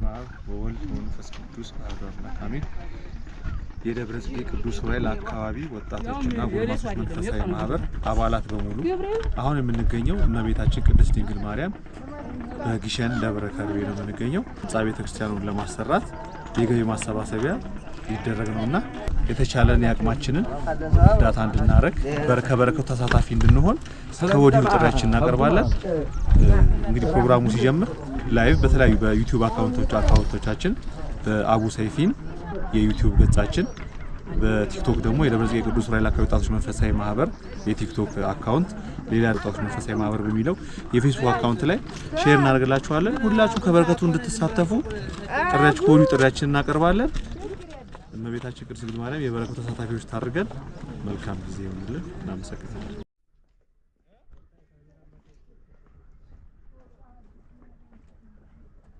በስመ አብ ወወልድ ወመንፈስ ቅዱስ አሐዱ አምላክ አሜን። የደብረ ጽጌ ቅዱስ ዑራኤል አካባቢ ወጣቶችና ጎልማሶች መንፈሳዊ ማህበር አባላት በሙሉ አሁን የምንገኘው እመቤታችን ቅድስት ድንግል ማርያም በግሸን ደብረ ከርቤ ነው የምንገኘው። ህንጻ ቤተክርስቲያኑን ለማሰራት የገቢ ማሰባሰቢያ ሊደረግ ነውና የተቻለን ያቅማችንን እርዳታ እንድናረግ በረከቱ ተሳታፊ እንድንሆን ከወዲሁ ጥሪያችንን እናቀርባለን። እንግዲህ ፕሮግራሙ ሲጀምር ላይቭ በተለያዩ በዩቲዩብ አካውንቶቻችን በአቡ ሰይፊን የዩቲዩብ ገጻችን በቲክቶክ ደግሞ የደብረ ጽጌ ቅዱስ ዑራኤል አካባቢ ወጣቶች መንፈሳዊ ማህበር የቲክቶክ አካውንት ሌላ ወጣቶች መንፈሳዊ ማህበር በሚለው የፌስቡክ አካውንት ላይ ሼር እናደርግላችኋለን። ሁላችሁ ከበረከቱ እንድትሳተፉ ጥሪያችንን እናቀርባለን። እመቤታችን ቅድስት ድንግል ማርያም የበረከቱ ተሳታፊዎች ታርገን መልካም ጊዜ ይሁንልን። እናመሰግናለን።